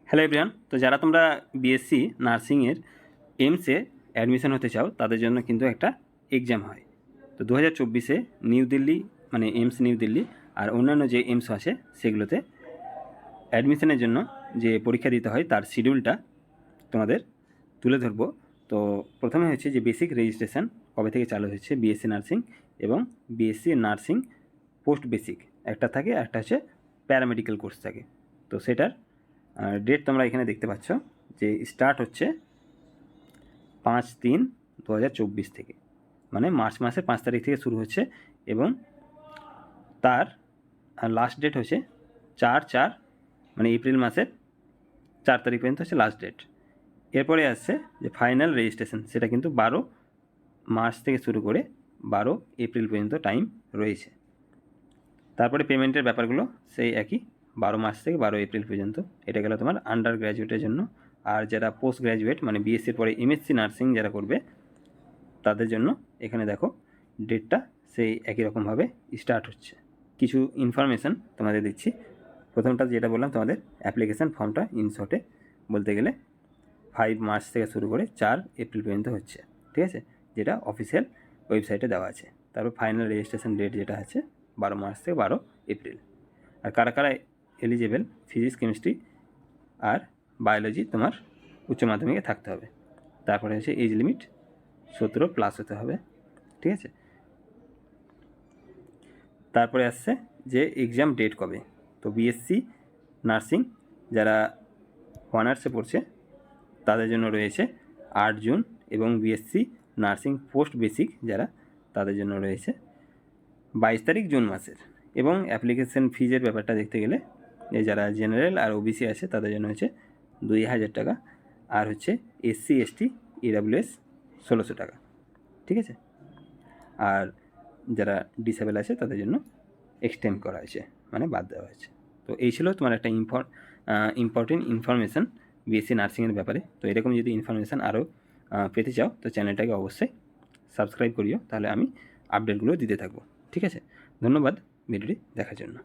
Hello everyone, তো যারা তোমরা বিএসসি নার্সিংয়ের এইমসে অ্যাডমিশন হতে চাও তাদের জন্য কিন্তু একটা এক্সাম হয়। তো 2024-এ নিউ দিল্লি মানে এইমস নিউ দিল্লি আর অন্যান্য যে এইমস আছে সেগুলোতে অ্যাডমিশনের জন্য যে পরীক্ষা দিতে হয় তার শিডিউলটা তোমাদের তুলে ধরবো। তো প্রথমে হচ্ছে যে বেসিক রেজিস্ট্রেশন কবে থেকে চালু হচ্ছে বিএসসি নার্সিং এবং বিএসসি নার্সিং পোস্ট বেসিক একটা থাকে, একটা হচ্ছে প্যারামেডিক্যাল কোর্স থাকে। তো সেটার ডেট তোমরা এখানে দেখতে পাচ্ছ যে স্টার্ট হচ্ছে 5/3/2024 থেকে, মানে মার্চ মাসের 5 তারিখ থেকে শুরু হচ্ছে এবং তার লাস্ট ডেট হচ্ছে 4/4 মানে এপ্রিল মাসের 4 তারিখ পর্যন্ত হচ্ছে লাস্ট ডেট। এরপরে আসছে যে ফাইনাল রেজিস্ট্রেশন, সেটা কিন্তু 12 মার্চ থেকে শুরু করে 12 এপ্রিল পর্যন্ত টাইম রয়েছে। তারপরে পেমেন্টের ব্যাপারগুলো সেই একই, 12 মার্চ থেকে 12 এপ্রিল পর্যন্ত। এটা গেল তোমার আন্ডার গ্র্যাজুয়েটের জন্য। আর যারা পোস্ট গ্র্যাজুয়েট মানে বিএসসির পরে এমএসসি নার্সিং যারা করবে তাদের জন্য এখানে দেখো ডেটটা সেই একই রকমভাবে স্টার্ট হচ্ছে। কিছু ইনফরমেশান তোমাদের দিচ্ছি। প্রথমটা যেটা বললাম তোমাদের অ্যাপ্লিকেশান ফর্মটা ইনশর্টে বলতে গেলে 5 মার্চ থেকে শুরু করে 4 এপ্রিল পর্যন্ত হচ্ছে, ঠিক আছে, যেটা অফিসিয়াল ওয়েবসাইটে দেওয়া আছে। তারপর ফাইনাল রেজিস্ট্রেশন ডেট যেটা আছে 12 মার্চ থেকে 12 এপ্রিল। আর কারা কারা এলিজেবল, ফিজিক্স, কেমিস্ট্রি আর বায়োলজি তোমার উচ্চ মাধ্যমিকে থাকতে হবে। তারপরে হচ্ছে এজ লিমিট 17+ হতে হবে, ঠিক আছে। তারপরে আসছে যে এক্সাম ডেট কবে। তো বিএসসি নার্সিং যারা অনার্সে পড়ছে তাদের জন্য রয়েছে 8 জুন এবং বিএসসি নার্সিং পোস্ট বেসিক যারা তাদের জন্য রয়েছে 22 তারিখ জুন মাসের। এবং অ্যাপ্লিকেশন ফিজের ব্যাপারটা দেখতে গেলে যারা জেনারেল আর ওবিসি আছে তাদের জন্য হচ্ছে 2000 টাকা, আর হচ্ছে এসসি এসটি ইডাব্লিউএস 1600 টাকা, ঠিক আছে। আর যারা ডিসেবল আছে তাদের জন্য এক্সটেন্ড করা হয়েছে, মানে বাদ দেওয়া হয়েছে। তো এই ছিল তোমার একটা ইম্পর্টেন্ট ইনফরমেশান বিএসসি নার্সিংয়ের ব্যাপারে। তো এরকম যদি ইনফরমেশান আরও পেতে চাও তো চ্যানেলটাকে অবশ্যই সাবস্ক্রাইব করিও, তাহলে আমি আপডেটগুলো দিতে থাকবো, ঠিক আছে। ধন্যবাদ ভিডিওটি দেখার জন্য।